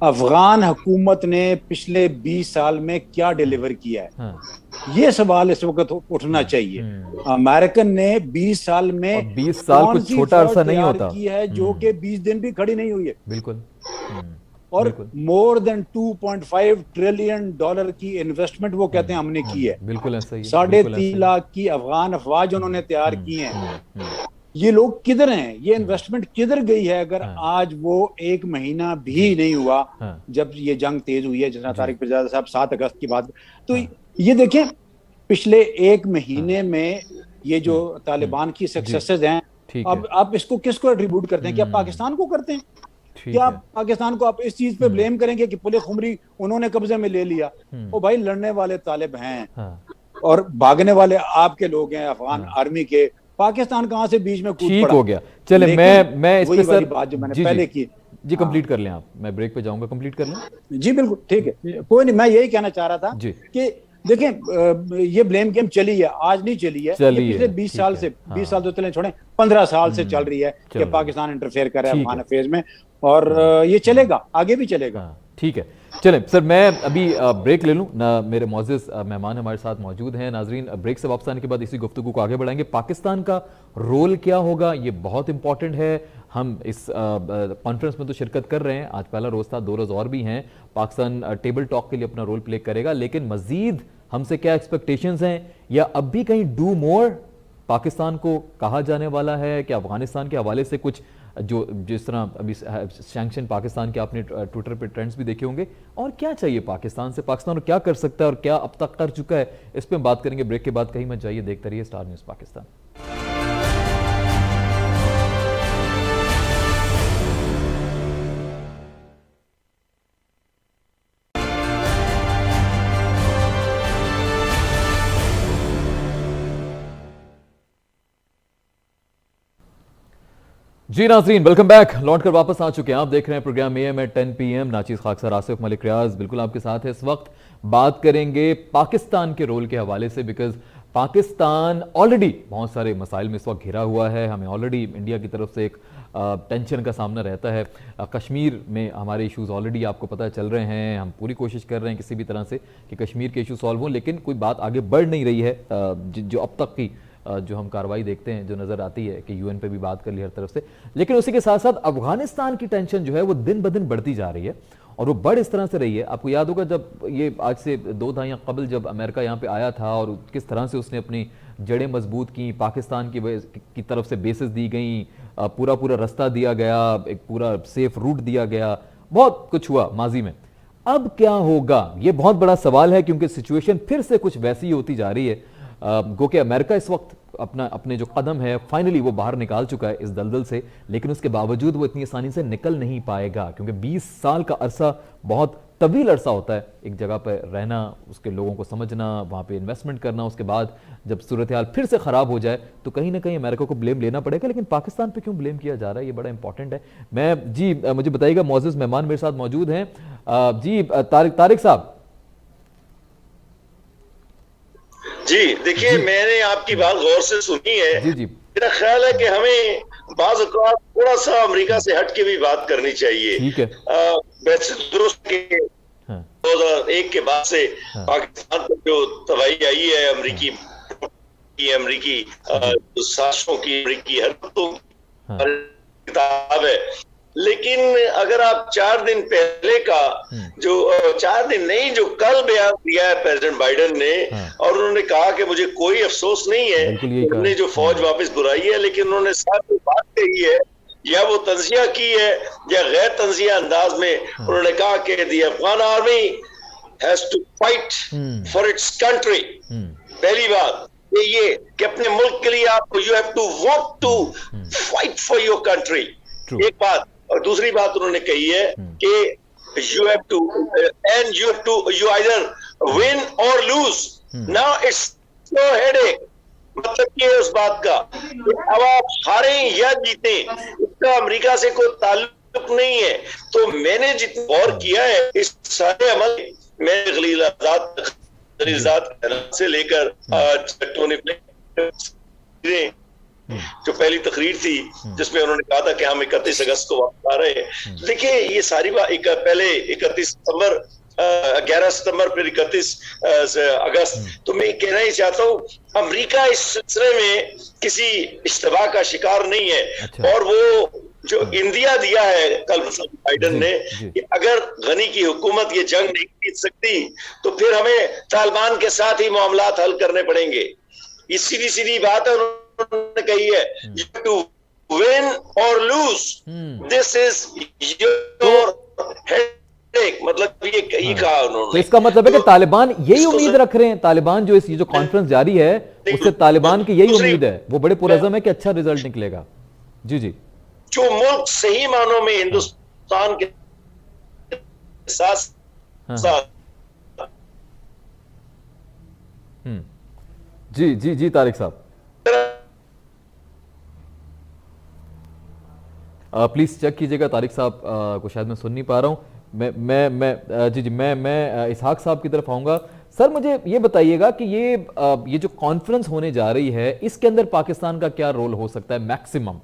अफगान हुकूमत ने पिछले 20 साल में क्या डिलीवर किया है, ये सवाल इस वक्त उठना चाहिए। अमेरिकन ने 20 साल में 20 साल कुछ छोटा अरसा नहीं होता की है जो कि 20 दिन भी खड़ी नहीं हुई है। बिल्कुल। और मोर देन $2.5 ट्रिलियन की इन्वेस्टमेंट वो कहते हैं हमने की है। बिल्कुल ऐसा ही है। 3.5 लाख की अफगान अफवाज उन्होंने तैयार की हैं। ये लोग किधर हैं, ये इन्वेस्टमेंट किधर गई है? अगर आज वो 1 महीना भी नहीं हुआ जब ये जंग तेज हुई है, जितना तारिक पिरजादा साहब 7 अगस्त की बात, तो ये देखें पिछले 1 महीने में ये जो तालिबान की सक्सेसेस हैं, अब आप इसको किसको एट्रीब्यूट करते हैं? क्या पाकिस्तान को करते हैं? क्या पाकिस्तान को आप इस चीज पे ब्लेम करेंगे कि पुलिस खुमरी उन्होंने कब्जे में ले लिया? ओ भाई, लड़ने वाले तालिब हैं और भागने वाले आपके लोग हैं अफगान आर्मी के। पाकिस्तान कहां से बीच में कूद पड़ा? ठीक हो गया। चले मैं इस पे सर बात जो मैंने पहले की जी कंप्लीट कर लें आप, मैं ब्रेक पे जाऊंगा, कंप्लीट कर लें। जी बिल्कुल ठीक है, कोई नहीं, मैं यही कहना चाह रहा था कि देखें ये ब्लेम गेम चली है, आज नहीं चली है, ये पिछले 20 साल से 20 साल तो चले छोड़ें, 15 साल से चल रही है कि पाकिस्तान इंटरफेयर कर रहा है अफगान अफेयर्स में, और ये चलेगा, आगे भी चलेगा। ठीक है, चलें सर मैं अभी ब्रेक ले लूं ना, मेरे मौजूद मेहमान हमारे साथ मौजूद हैं। नाजरीन, ब्रेक से वापस आने के बाद इसी गुफ्तगू को आगे बढ़ाएंगे। पाकिस्तान का रोल क्या होगा, ये बहुत इंपॉर्टेंट है। हम इस कॉन्फ्रेंस में तो शिरकत कर रहे हैं, आज पहला रोज था, 2 रोज और भी हैं। पाकिस्तान टेबल टॉक के लिए अपना रोल प्ले करेगा, लेकिन मजीद हमसे क्या एक्सपेक्टेशंस हैं, या अब भी कहीं डू मोर पाकिस्तान को कहा जाने वाला है कि अफगानिस्तान के हवाले से कुछ जो जिस तरह अभी सैंक्शन पाकिस्तान के आपने ट्विटर पे ट्रेंड्स भी देखे होंगे, और क्या चाहिए पाकिस्तान से, पाकिस्तान क्या कर सकता है और क्या अब तक कर चुका है, इस पे हम बात करेंगे ब्रेक के बाद। कहीं मत जाइए, देखते रहिए स्टार न्यूज़ पाकिस्तान। जी नाज़रीन, वेलकम बैक। लौट कर वापस आ चुके हैं, आप देख रहे हैं प्रोग्राम AM at 10 PM। नाचीज़ खाकसर, आसिफ मलिक रियाज बिल्कुल आपके साथ है। इस वक्त बात करेंगे पाकिस्तान के रोल के हवाले से, बिकॉज पाकिस्तान ऑलरेडी बहुत सारे मसाइल में इस वक्त घिरा हुआ है। हमें ऑलरेडी इंडिया की तरफ से एक टेंशन का सामना रहता है। कश्मीर में हमारे इश्यूज़ ऑलरेडी आपको पता चल रहे हैं, हम पूरी कोशिश कर रहे हैं किसी भी तरह से कि कश्मीर के इशू सॉल्व हों, लेकिन कोई बात आगे बढ़ नहीं रही है। जो अब तक की जो हम कार्रवाई देखते हैं, जो नज़र आती है कि UN पे भी बात कर ली हर तरफ से, लेकिन उसी के साथ साथ अफगानिस्तान की टेंशन जो है वो दिन ब दिन बढ़ती जा रही है, और वो बढ़ इस तरह से रही है। आपको याद होगा जब ये आज से 2 दहाइयाँ कबल जब अमेरिका यहाँ पे आया था और किस तरह से उसने अपनी जड़ें मजबूत की, पाकिस्तान की तरफ से बेसिस दी गई, पूरा रास्ता दिया गया, एक पूरा सेफ रूट दिया गया, बहुत कुछ हुआ माजी में। अब क्या होगा, ये बहुत बड़ा सवाल है, क्योंकि सिचुएशन फिर से कुछ वैसी ही होती जा रही है। गो कि अमेरिका इस वक्त अपने जो कदम है फाइनली वो बाहर निकाल चुका है इस दलदल से, लेकिन उसके बावजूद वो इतनी आसानी से निकल नहीं पाएगा, क्योंकि 20 साल का अरसा बहुत तवील अरसा होता है एक जगह पर रहना, उसके लोगों को समझना, वहाँ पे इन्वेस्टमेंट करना, उसके बाद जब सूरत हाल फिर से ख़राब हो जाए तो कहीं ना कहीं अमेरिका को ब्लेम लेना पड़ेगा। लेकिन पाकिस्तान पे क्यों ब्लेम किया जा रहा है, ये बड़ा इंपॉर्टेंट है। मैं जी मुझे बताइएगा, मौजूद मेहमान मेरे साथ मौजूद हैं। जी तारिक साहब। जी देखिए, मैंने आपकी बात गौर से सुनी है। जी जी, मेरा ख्याल है कि हमें बाज़ औक़ात थोड़ा सा अमेरिका से हट के भी बात करनी चाहिए। ठीक है, वैसे दुरुस्त के हाँ, 2001 के बाद से हाँ, पाकिस्तान पर जो तबाही आई है, अमरीकी साजिशों की, अमरीकी हरकतों हाँ, की किताब है। लेकिन अगर आप 4 दिन पहले का जो 4 दिन नहीं, जो कल बयान दिया है प्रेसिडेंट बाइडेन ने, हाँ, और उन्होंने कहा कि मुझे कोई अफसोस नहीं है बिल्कुल यही कि कहा हमने है। जो फौज वापस बुलाई है, लेकिन उन्होंने साथ जो बात कही है, या वो तंजिया की है या गैर तंजिया अंदाज में, उन्होंने कहा कि the Afghan army has to fight for its country. पहली बात ये कि अपने मुल्क के लिए आपको, you have to want to fight for your country, true, एक बात। और दूसरी बात उन्होंने कही है कि you have to you either win और lose, now it's no headache. मतलब ये उस बात का कि अब आप हारे या जीते, इसका अमेरिका से कोई ताल्लुक नहीं है। तो मैंने जितना गौर किया है इस सारे अमल, मैं खलील आजाद से लेकर टोनी ब्लेयर जो पहली तकरीर थी जिसमें उन्होंने कहा था कि हम 31 अगस्त को वापस आ रहे हैं। देखिए ये सारी बात पहले 31 सितंबर, 11 सितंबर, फिर 31 अगस्त। तो मैं कहना ही चाहता हूँ अमेरिका इस सिलसिले में किसी इश्तबाह का शिकार नहीं है। अच्छा। और वो जो इंदिया दिया है कल बाइडेन ने कि अगर गनी की हुकूमत ये जंग नहीं जीत सकती तो फिर हमें तालिबान के साथ ही मामलात हल करने पड़ेंगे। ये सीधी सीधी बात है, उन्होंने कही है यू टू विन और lose, this is your headache. मतलब ये कहा उन्होंने। तो इसका मतलब है कि तालिबान यही उम्मीद रख रहे हैं, तालिबान जो ये जो कॉन्फ्रेंस जारी है उससे तालिबान की यही उम्मीद है, वो बड़े पुरज़म है कि अच्छा रिजल्ट निकलेगा। जी जी, जो मुल्क सही मानों में हिंदुस्तान के साथ साथ जी जी जी तारिक साहब प्लीज चेक कीजिएगा। तारिक साहब को शायद मैं सुन नहीं पा रहा हूं। मैं इसहाक साहब की तरफ आऊंगा। सर मुझे ये बताइएगा कि ये जो कॉन्फ्रेंस होने जा रही है इसके अंदर पाकिस्तान का क्या रोल हो सकता है मैक्सिमम,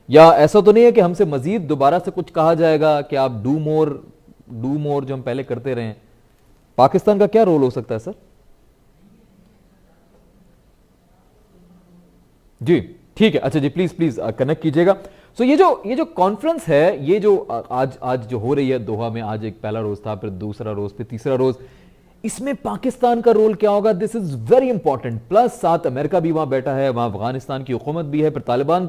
या ऐसा तो नहीं है कि हमसे मजीद दोबारा से कुछ कहा जाएगा कि आप डू मोर जो हम पहले करते रहे हैं? पाकिस्तान का क्या रोल हो सकता है सर? जी ठीक है, अच्छा जी, प्लीज कनेक्ट कीजिएगा। सो ये जो कॉन्फ्रेंस है, ये जो आज जो हो रही है दोहा में, आज एक पहला रोज था, फिर दूसरा रोज, फिर तीसरा रोज, इसमें पाकिस्तान का रोल क्या होगा? This is very important. Plus साथ अमेरिका भी वहां बैठा है, वहां अफगानिस्तान की हुकूमत भी है, फिर तालिबान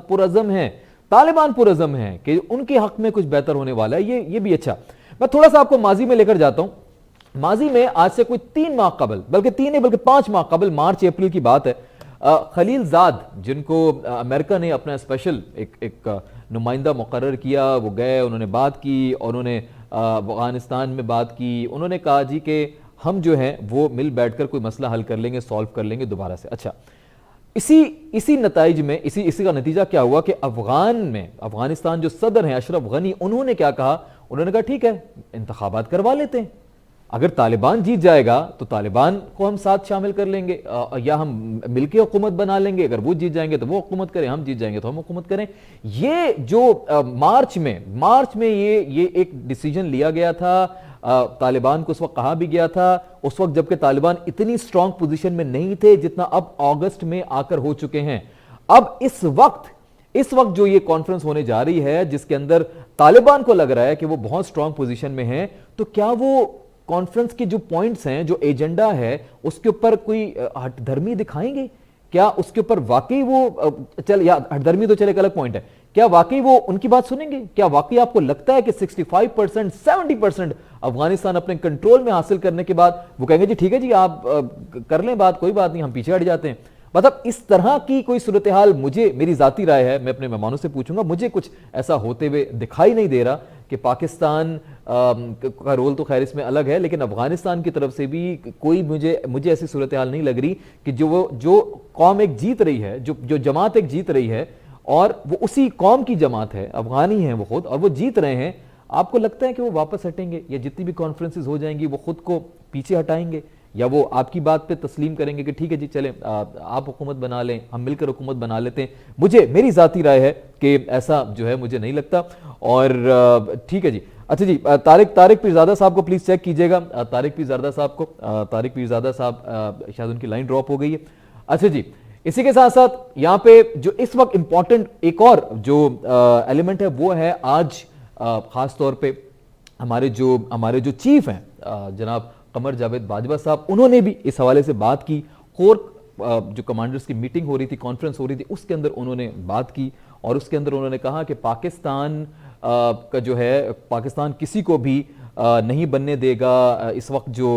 पुरअज़म है कि उनके हक में कुछ बेहतर होने वाला है। ये भी अच्छा। मैं थोड़ा सा आपको माजी में लेकर जाता हूं। माजी में आज से कोई 3 माह कबल, बल्कि 3 नहीं बल्कि 5 माह कबल, मार्च अप्रैल की बात है, खलीलजाद जिनको अमेरिका ने अपना स्पेशल एक नुमाइंदा मुकर्रर किया, वो गए, उन्होंने बात की और उन्होंने अफगानिस्तान में बात की। उन्होंने कहा जी कि हम जो हैं वो मिल बैठकर कोई मसला हल कर लेंगे, सॉल्व कर लेंगे दोबारा से। अच्छा, इसी नताइज में इसी का नतीजा क्या हुआ कि अफगानिस्तान जो सदर हैं अशरफ गनी, उन्होंने क्या कहा? उन्होंने कहा ठीक है इंतखाबात करवा लेते हैं, अगर तालिबान जीत जाएगा तो तालिबान को हम साथ शामिल कर लेंगे, या हम मिलकर हुकूमत बना लेंगे, अगर वो जीत जाएंगे तो वो हुकूमत करें, हम जीत जाएंगे तो हम हुकूमत करें। ये जो मार्च में ये एक डिसीजन लिया गया था, तालिबान को उस वक्त कहा भी गया था, उस वक्त जबकि तालिबान इतनी स्ट्रांग पोजीशन में नहीं थे जितना अब अगस्त में आकर हो चुके हैं। अब इस वक्त जो ये कॉन्फ्रेंस होने जा रही है जिसके अंदर तालिबान को लग रहा है कि वो बहुत स्ट्रांग पोजीशन में है, तो क्या वो कॉन्फ्रेंस के जो पॉइंट्स हैं, जो एजेंडा है, उसके ऊपर कोई हठधर्मी दिखाएंगे? क्या उसके ऊपर वाकई वो या हठधर्मी तो चले एक अलग पॉइंट है, क्या वाकई वो उनकी बात सुनेंगे? क्या वाकई आपको लगता है कि 65% 70% अफगानिस्तान अपने कंट्रोल में हासिल करने के बाद वो कहेंगे जी ठीक है जी आप कर लें बात, कोई बात नहीं, हम पीछे हट जाते हैं? मतलब इस तरह की कोई सूरत हाल, मेरी जाती राय है, मैं अपने मेहमानों से पूछूंगा, मुझे कुछ ऐसा होते हुए दिखाई नहीं दे रहा कि पाकिस्तान का रोल तो खैर इसमें अलग है, लेकिन अफगानिस्तान की तरफ से भी कोई मुझे ऐसी सूरत हाल नहीं लग रही कि जो कौम एक जीत रही है, जो जमात एक जीत रही है, और वो उसी कौम की जमात है, अफगानी है वो खुद, और वो जीत रहे हैं। आपको लगता है कि वो वापस हटेंगे, या जितनी भी कॉन्फ्रेंसेस हो जाएंगी वो खुद को पीछे हटाएंगे, या वो आपकी बात पे तस्लीम करेंगे कि ठीक है जी चलें आप हुकूमत बना लें, हम मिलकर हुकूमत बना लेते हैं? मेरी जाती राय है कि ऐसा जो है मुझे नहीं लगता। और ठीक है जी, अच्छा जी, तारिक पीरजादा साहब को प्लीज चेक कीजिएगा, तारिक पीरजादा साहब शायद उनकी लाइन ड्रॉप हो गई है। अच्छा जी, इसी के साथ साथ यहाँ पे जो इस वक्त इंपॉर्टेंट एक और जो एलिमेंट है वो है आज खास तौर पे हमारे जो चीफ हैं जनाब कमर जावेद बाजवा साहब, उन्होंने भी इस हवाले से बात की। कोर जो कमांडर्स की मीटिंग हो रही थी, कॉन्फ्रेंस हो रही थी, उसके अंदर उन्होंने बात की और उसके अंदर उन्होंने कहा कि पाकिस्तान का जो है, पाकिस्तान किसी को भी नहीं बनने देगा। इस वक्त जो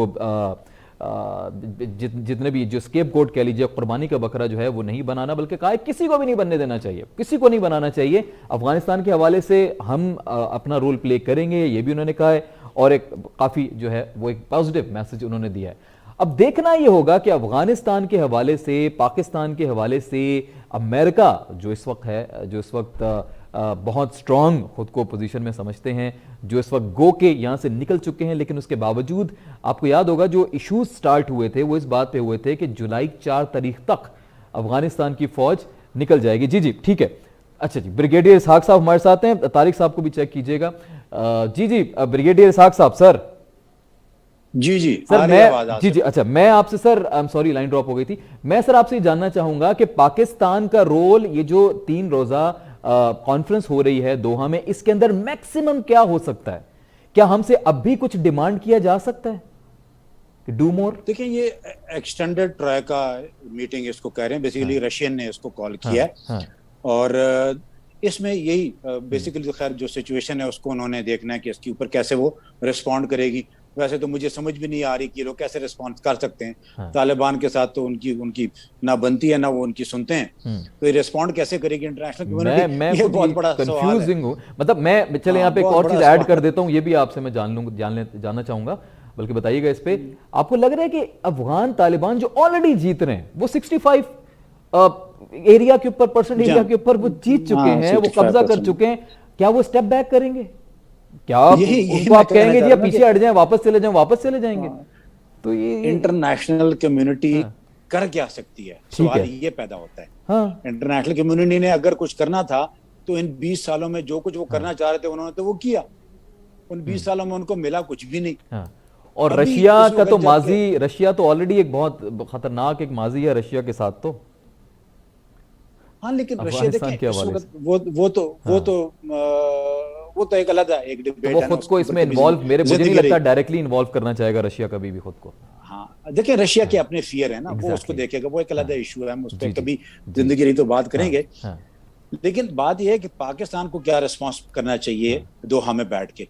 जितने भी जो स्केप गोट कह लीजिए, कुर्बानी का बकरा जो है वो नहीं बनाना, बल्कि कहा किसी को भी नहीं बनने देना चाहिए, किसी को नहीं बनाना चाहिए। अफगानिस्तान के हवाले से हम अपना रोल प्ले करेंगे, ये भी उन्होंने कहा है और एक काफ़ी जो है वो एक पॉजिटिव मैसेज उन्होंने दिया है। अब देखना ये होगा कि अफगानिस्तान के हवाले से, पाकिस्तान के हवाले से अमेरिका जो इस वक्त है, जो इस वक्त बहुत स्ट्रांग खुद को पोजीशन में समझते हैं, जो इस वक्त गो के यहाँ से निकल चुके हैं, लेकिन उसके बावजूद आपको याद होगा जो इश्यूज स्टार्ट हुए थे वो इस बात पे हुए थे कि जुलाई 4 तारीख तक अफगानिस्तान की फौज निकल जाएगी। जी जी ठीक है। अच्छा जी, ब्रिगेडियर इसहाक साहब हमारे साथ हैं, तारिक साहब को भी चेक कीजिएगा। जी जी, ब्रिगेडियर इसहाक साहब सर। जी जी सर मैं जी अच्छा, मैं आपसे sir, I am sorry line drop हो गई थी, मैं सर आपसे जानना चाहूंगा कि पाकिस्तान का रोल, ये जो 3 रोजा कॉन्फ्रेंस हो रही है दोहा में, इसके अंदर मैक्सिमम क्या हो सकता है? क्या हमसे अब भी कुछ डिमांड किया जा सकता है कि डू मोर? देखिए, ये एक्सटेंडेड ट्राई का मीटिंग इसको कह रहे हैं, बेसिकली रशियन ने इसको कॉल किया है और इसमें यही बेसिकली तो खैर जो सिचुएशन है उसको उन्होंने देखना है कि इसके ऊपर कैसे वो रिस्पॉन्ड करेगी। वैसे तो मुझे समझ भी नहीं आ रही कि लोग कैसे रिस्पॉन्स कर सकते हैं। तालिबान के साथ तो उनकी ना बनती है ना वो उनकी सुनते हैं, तो ये रिस्पॉन्ड कैसे करेगी इंटरनेशनल कम्युनिटी? ये बहुत बड़ा कंफ्यूजिंग हूं। मतलब मैं चले यहाँ पे एक और चीज ऐड कर देता हूँ, ये भी आपसे मैं जानना चाहूंगा, बल्कि बताइएगा इस पे। आपको लग रहा है कि अफगान तालिबान जो ऑलरेडी जीत रहे हैं, वो 65 एरिया के ऊपर एरिया के ऊपर वो जीत चुके हैं, वो कब्जा कर चुके हैं, क्या वो स्टेप बैक करेंगे? क्या उनको आप कहेंगे जी आप पीछे हट जाएं, वापस चले जाएंगे? तो ये इंटरनेशनल कम्युनिटी कर क्या सकती है, सवाल ये पैदा होता है। इंटरनेशनल कम्युनिटी ने अगर कुछ करना था तो इन 20 सालों में जो कुछ वो करना चाह रहे थे उन्होंने तो वो किया। उन 20 सालों में उनको मिला कुछ भी नहीं। और रशिया का तो माजी, रशिया तो ऑलरेडी एक बहुत खतरनाक एक माजी है रशिया के साथ तो। हाँ, लेकिन रशिया देखें वो तो एक अलग एक डिबेट है। वो खुद को इसमें इन्वॉल्व, मुझे नहीं लगता डायरेक्टली इन्वॉल्व करना चाहेगा रशिया कभी भी खुद को। हाँ, देखिए रशिया के अपने फियर है ना, वो उसको देखेगा, वो एक अलग इशू है, हम उस पर कभी जिंदगी रही तो बात करेंगे। लेकिन बात यह है कि पाकिस्तान को क्या रिस्पॉन्स करना चाहिए दोहा में बैठ के।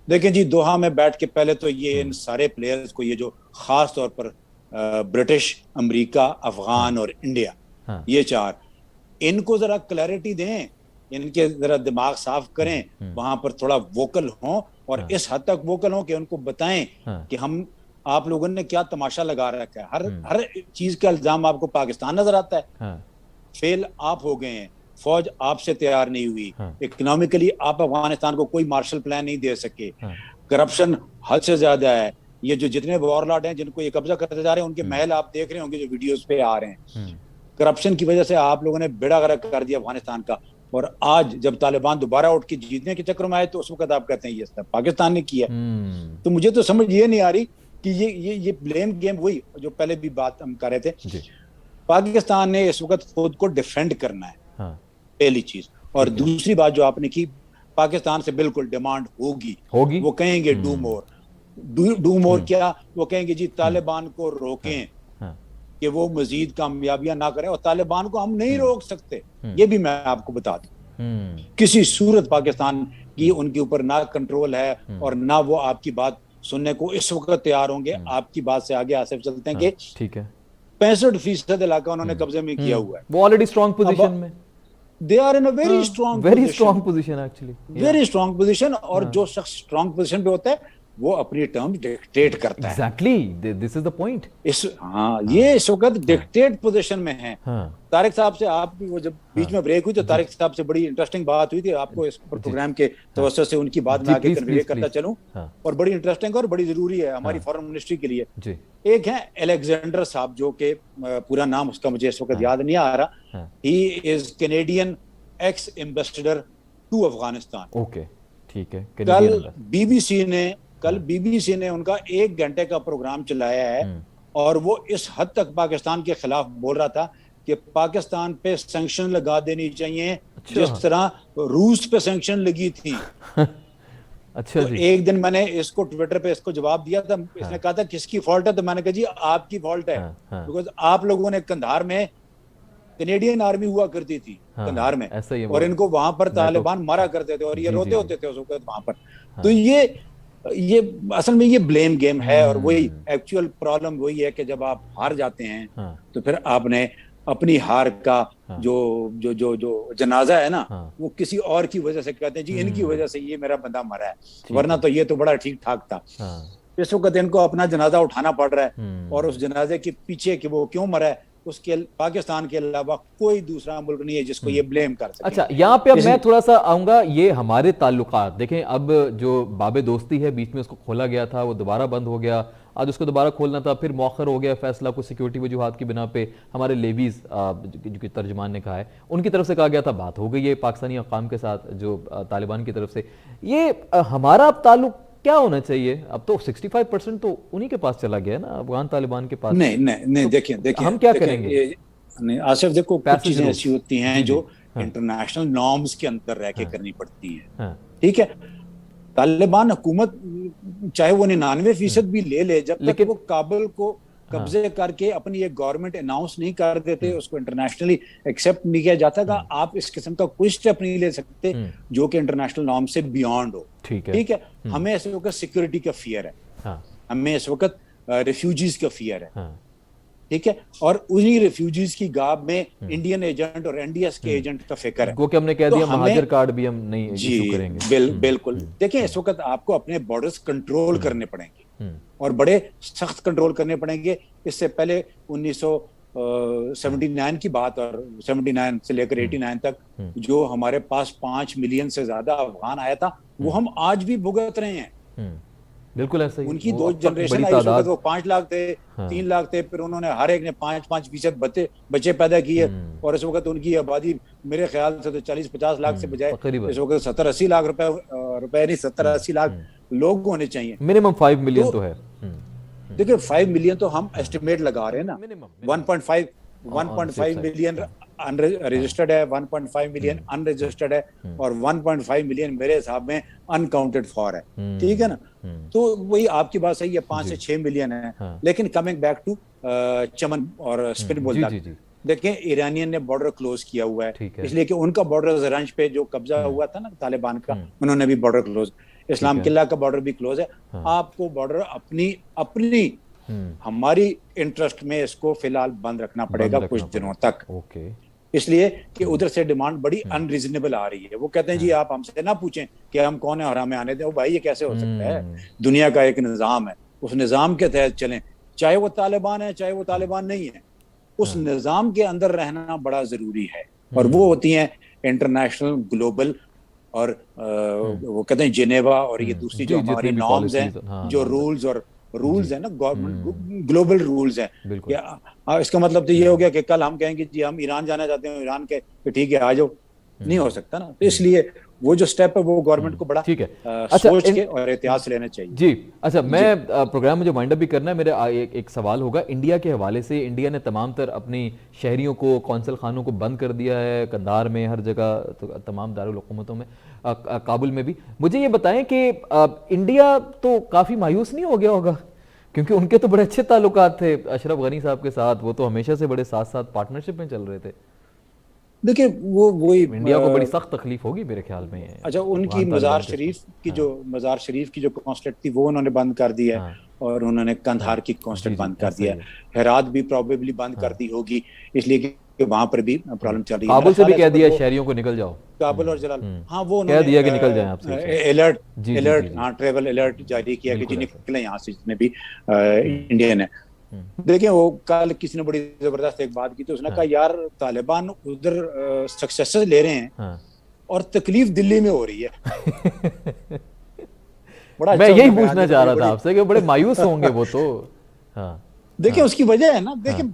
देखें जी, दोहा में बैठ के पहले तो ये इन सारे प्लेयर्स को, ये जो खास तौर पर ब्रिटिश, अमेरिका, अफगान और इंडिया, ये 4, इनको जरा क्लैरिटी दें, इनके जरा दिमाग साफ करें, वहां पर थोड़ा वोकल हों और इस हद तक वोकल हों कि उनको बताएं कि हम, आप लोगों ने क्या तमाशा लगा रखा है। हर चीज का इल्जाम आपको पाकिस्तान नजर आता है। फेल आप हो गए हैं, फौज आपसे तैयार नहीं हुई, इकोनॉमिकली आप अफगानिस्तान को कोई मार्शल प्लान नहीं दे सके, करप्शन हद से ज्यादा है। ये जो जितने वॉरलॉर्ड हैं जिनको ये कब्जा करते जा रहे हैं, उनके महल आप देख रहे होंगे जो वीडियोस पे आ रहे हैं। करप्शन की वजह से आप लोगों ने बेड़ा गर्क कर दिया अफगानिस्तान का। और आज जब तालिबान दोबारा उठ के जीतने के चक्कर में आए तो उस वक्त आप कहते हैं ये सब पाकिस्तान ने किया। तो मुझे तो समझ ये नहीं आ रही कि ये ब्लेम गेम, वही जो पहले भी बात हम कर रहे थे, पाकिस्तान ने इस वक्त खुद को डिफेंड करना है, पहली चीज। और दूसरी बात जो आपने की, पाकिस्तान से बिल्कुल डिमांड होगी। वो कहेंगे डू मोर क्या, वो कहेंगे जी तालिबान को रोकें कि वो मजीद कामयाबियां ना करें, और तालिबान को हम नहीं रोक सकते, ये भी मैं आपको बता दूं। किसी सूरत पाकिस्तान की उनके ऊपर ना कंट्रोल है और ना वो आपकी बात सुनने को इस वक्त तैयार होंगे। आपकी बात से आगे आसिफ चलते हैं कि ठीक है, 65% इलाका उन्होंने कब्जे में किया हुआ है, वो ऑलरेडी स्ट्रॉन्ग पोजीशन में, they are in a very strong position actually, very strong position. और जो शख्स स्ट्रॉन्ग पोजीशन पे होता है वो अपनी टर्म डिक्टेट करता है। Exactly, this is the point. ये इस वक्त डिक्टेट पोजीशन में है। तारिक साहब से आप वो जब बीच में ब्रेक हुई तो तारिक साहब से बड़ी इंटरेस्टिंग बात हुई थी, आपको इस प्रोग्राम के तवज्जो से उनकी बात में आगे कन्वे करता चलूं, और बड़ी इंटरेस्टिंग और बड़ी जरूरी है हमारी फॉरेन मिनिस्ट्री के लिए। एक है अलेक्जेंडर साहब, जो के पूरा नाम उसका मुझे इस वक्त याद नहीं आ रहा। He is Canadian ex ambassador to Afghanistan. ठीक है, कल बीबीसी ने उनका 1 घंटे का प्रोग्राम चलाया है और वो इस हद तक पाकिस्तान के खिलाफ बोल रहा था कि पाकिस्तान पे सैंक्शन लगा देनी चाहिए जिस तरह रूस पे सैंक्शन लगी थी। अच्छा तो जी। एक दिन मैंने इसको ट्विटर पे इसको जवाब दिया था, इसने कहा था किसकी फॉल्ट है, तो मैंने कहा जी आपकी फॉल्ट है, बिकॉज आप लोगों ने कंधार में कैनेडियन आर्मी हुआ करती थी कंधार में, और इनको वहां पर तालिबान मारा करते थे और ये रोते होते थे उस वक्त वहां पर। तो ये असल में ये ब्लेम गेम है, और वही एक्चुअल प्रॉब्लम वही है कि जब आप हार जाते हैं तो फिर आपने अपनी हार का जो जो जो जो जनाजा है ना वो किसी और की वजह से कहते हैं जी इनकी वजह से ये मेरा बंदा मरा है, वरना तो ये तो बड़ा ठीक ठाक था। इस वक्त इनको अपना जनाजा उठाना पड़ रहा है, और उस जनाजे के पीछे कि वो क्यों मरा है उसके पाकिस्तान के अलावा कोई दूसरा मुल्क नहीं है जिसको ये ब्लेम कर सके। अच्छा, यहाँ पे अब मैं थोड़ा सा आऊंगा, ये हमारे ताल्लुकात देखें, अब जो बाबे दोस्ती है बीच में उसको खोला गया था, वो दोबारा बंद हो गया, आज उसको दोबारा खोलना था, फिर मौखर हो गया फैसला को सिक्योरिटी वजूहात की बिना पे। हमारे लेवीज जो तर्जमान ने कहा है उनकी तरफ से कहा गया था, बात हो गई है पाकिस्तानी अकाम के साथ जो तालिबान की तरफ से। ये हमारा अब ताल्लुक क्या होना चाहिए? अब तो 65% तो उन्हीं के पास चला गया ना, अफगान तालिबान के पास। नहीं तो देखिए हम क्या करेंगे? नहीं आसिफ, देखो कुछ चीजें ऐसी होती हैं जो इंटरनेशनल नॉर्म्स के अंदर रह के करनी पड़ती है, ठीक है। तालिबान हुकूमत चाहे वो 99% भी ले ले, जब तक वो काबुल को कब्जे करके अपनी एक गवर्नमेंट अनाउंस नहीं कर देते, उसको इंटरनेशनली एक्सेप्ट नहीं किया जाता का, आप इस किस्म का कोई स्टेप नहीं ले सकते जो कि इंटरनेशनल नॉर्म से बियॉन्ड हो। ठीक है। हमें इस वक्त सिक्योरिटी का फियर है, हमें इस वक्त रिफ्यूजीज का फियर है, ठीक है, और उन्हीं रिफ्यूजीज की गाब में इंडियन एजेंट और एनडीएस के एजेंट का फिक्र है। वो कि हमने कह दिया महाजर कार्ड भी हम नहीं इशू करेंगे। बिल्कुल। देखिए इस वक्त आपको अपने बॉर्डर्स कंट्रोल करने पड़ेंगे और बड़े सख्त कंट्रोल करने पड़ेंगे। इससे पहले 1979 की बात, और 79 से लेकर 89 तक जो हमारे पास 5 मिलियन से ज्यादा अफगान आया था, वो हम आज भी भुगत रहे हैं। बिल्कुल ऐसा ही। उनकी 2 जनरेशन आई, वो 5 लाख थे, 3 लाख थे, फिर उन्होंने हर एक ने 5-5% बच्चे पैदा किए, और इस वक्त उनकी आबादी मेरे ख्याल से तो 40-50 लाख से बजाय इस वक्त 70-80 लाख रुपए नहीं 70-80 लाख लोग होने चाहिए। मिनिमम 5 मिलियन तो है। देखिए 5 मिलियन तो हम एस्टिमेट लगा रहे हैं ना, 1.5 मिलियन रजिस्टर्ड है, 1.5 मिलियन अनरजिस्टर्ड है, और 1.5 मिलियन मेरे हिसाब में अनकाउंटेड फॉर है, ठीक है ना। तो वही आपकी बात सही है, 5 से 6 मिलियन है। लेकिन कमिंग बैक टू चमन और स्पिन बोल तक, देखें ईरानियन ने बॉर्डर क्लोज किया हुआ है, इसलिए कि उनका बॉर्डर जरंज पे जो कब्जा हुआ था ना तालिबान का, उन्होंने भी बॉर्डर क्लोज, इस्लाम किला का बॉर्डर भी क्लोज है। आपको बॉर्डर अपनी हमारी इंटरेस्ट में इसको फिलहाल बंद रखना पड़ेगा कुछ दिनों तक, इसलिए कि उधर से डिमांड बड़ी अनरीजनेबल आ रही है। वो कहते हैं जी आप हमसे ना पूछें कि हम कौन है और हमें आने दें। ओ भाई ये कैसे हो सकता है? दुनिया का एक निजाम है, उस निजाम के तहत चलें, चाहे वो तालिबान है चाहे वो तालिबान नहीं है, उस निजाम के अंदर रहना बड़ा जरूरी है। और वो होती हैं इंटरनेशनल, ग्लोबल, और वो कहते हैं जिनेवा, और ये दूसरी जो हमारी नॉर्म्स हैं, जो रूल्स है ना, गवर्नमेंट ग्लोबल रूल्स है। इसका मतलब तो ये हो गया कि कल हम कहेंगे जी हम ईरान जाना चाहते हैं, ईरान के ठीक है आ जाओ, नहीं हो सकता ना। तो इसलिए वो जो स्टेप है वो गवर्नमेंट को बड़ा ठीक है सोच के और एहतियात से लेना चाहिए। जी अच्छा, मैं प्रोग्राम में जो वाइंड अप भी करना है, मेरा एक सवाल होगा इंडिया के हवाले से। इंडिया ने तमाम तर अपनी शहरियों को, कौंसल खानों को बंद कर दिया है, कंधार में, हर जगह, तो तमाम दारुल हुकूमतों में, काबुल में भी। मुझे ये बताएं कि इंडिया तो काफ़ी मायूस नहीं हो गया होगा, क्योंकि उनके तो बड़े अच्छे ताल्लुकात थे अशरफ गनी साहब के साथ, वो तो हमेशा से बड़े साथ साथ पार्टनरशिप में चल रहे थे। देखिए वही इंडिया को बड़ी सख्त तकलीफ होगी मेरे ख्याल में। अच्छा, उनकी मज़ार शरीफ की जो कॉन्सुलेट थी वो उन्होंने बंद कर दी है, और उन्होंने कंधार की कॉन्सुलेट बंद कर दिया है। हेरात भी प्रोबेबली बंद कर दी होगी, इसलिए कि वहां पर भी प्रॉब्लम चल रही है। काबुल से भी कह दिया शहरियों को निकल जाओ, काबुल और जलाल, हाँ वो कह दिया कि निकल जाएं आपसे, अलर्ट, हाँ ट्रेवल अलर्ट जारी किया कि जी निकले यहाँ से जितने भी इंडियन है। देखिए वो कल किसी ने बड़ी जबरदस्त एक बात की, तो उसने कहा यार तालिबान उधर सक्सेस ले रहे हैं और तकलीफ दिल्ली में हो रही है। बड़ा मैं यही पूछना चाह रहा था आपसे कि बड़े मायूस होंगे वो तो। हाँ देखिए उसकी वजह है ना, देखिए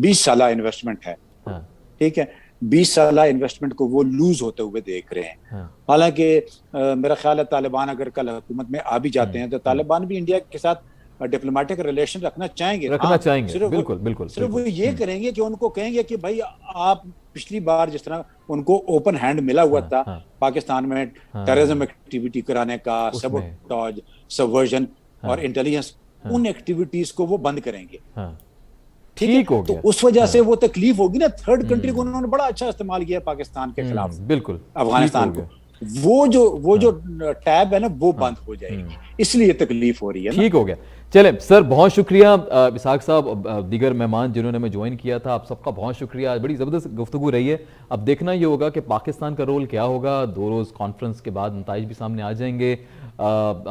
20 साल इन्वेस्टमेंट है, ठीक है, 20 साल इन्वेस्टमेंट को वो लूज होते हुए देख रहे हैं। हाँ। हालांकि मेरा ख्याल है तालिबान अगर कल हुकूमत में आ भी जाते हैं तो तालिबान भी इंडिया के साथ डिप्लोमेटिक रिलेशन रखना चाहेंगे। बिल्कुल बिल्कुल। सिर्फ वो ये करेंगे कि उनको कहेंगे कि भाई आप पिछली बार जिस तरह उनको ओपन हैंड मिला हुआ था पाकिस्तान में टेररिज्म एक्टिविटी कराने का, सबोटाज, सबवर्जन और इंटेलिजेंस, उन एक्टिविटीज को वो बंद करेंगे। ठीक हो गया। तो उस वजह से वो तकलीफ होगी ना, थर्ड कंट्री को उन्होंने बड़ा अच्छा इस्तेमाल किया पाकिस्तान के खिलाफ, बिल्कुल अफगानिस्तान को, वो जो टैब है ना वो बंद हो जाएगी, इसलिए तकलीफ हो रही है। ठीक हो गया। चले सर, बहुत शुक्रिया इसाक साहब, दीगर मेहमान जिन्होंने हमें ज्वाइन किया था, आप सबका बहुत शुक्रिया। बड़ी ज़बरदस्त गुफ्तगू रही है। अब देखना ये होगा कि पाकिस्तान का रोल क्या होगा। 2 रोज़ कॉन्फ्रेंस के बाद नताइज भी सामने आ जाएंगे।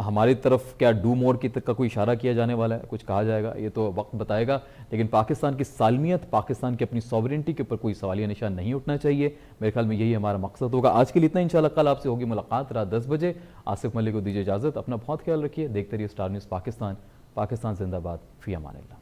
हमारी तरफ क्या डू मोर की तक का कोई इशारा किया जाने वाला है, कुछ कहा जाएगा, ये तो वक्त बताएगा। लेकिन पाकिस्तान की सालमियत, पाकिस्तान की अपनी सॉवरेनिटी के ऊपर कोई सवालिया निशान नहीं उठना चाहिए। मेरे ख्याल में यही हमारा मकसद होगा। आज के लिए इतना, इंशाल्लाह कल आपसे होगी मुलाकात रात 10 बजे। आसिफ मलिक को दीजिए इजाज़त। अपना बहुत ख्याल रखिए। देखते रहिए स्टार न्यूज़ पाकिस्तान। पाकिस्तान जिंदाबाद। फी अमान अल्लाह।